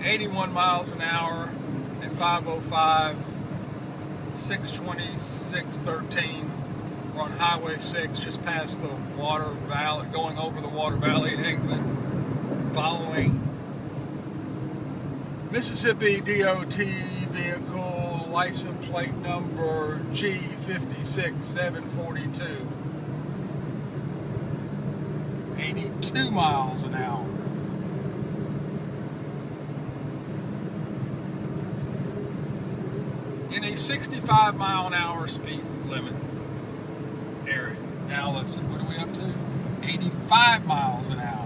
81 miles an hour at 505, 620, 613. We're on Highway 6, just past the Water Valley, going over the Water Valley exit, following Mississippi DOT vehicle license plate number G56742. 82 miles an hour. In a 65 mile an hour speed limit area. Now let's see, what are we up to? 85 miles an hour.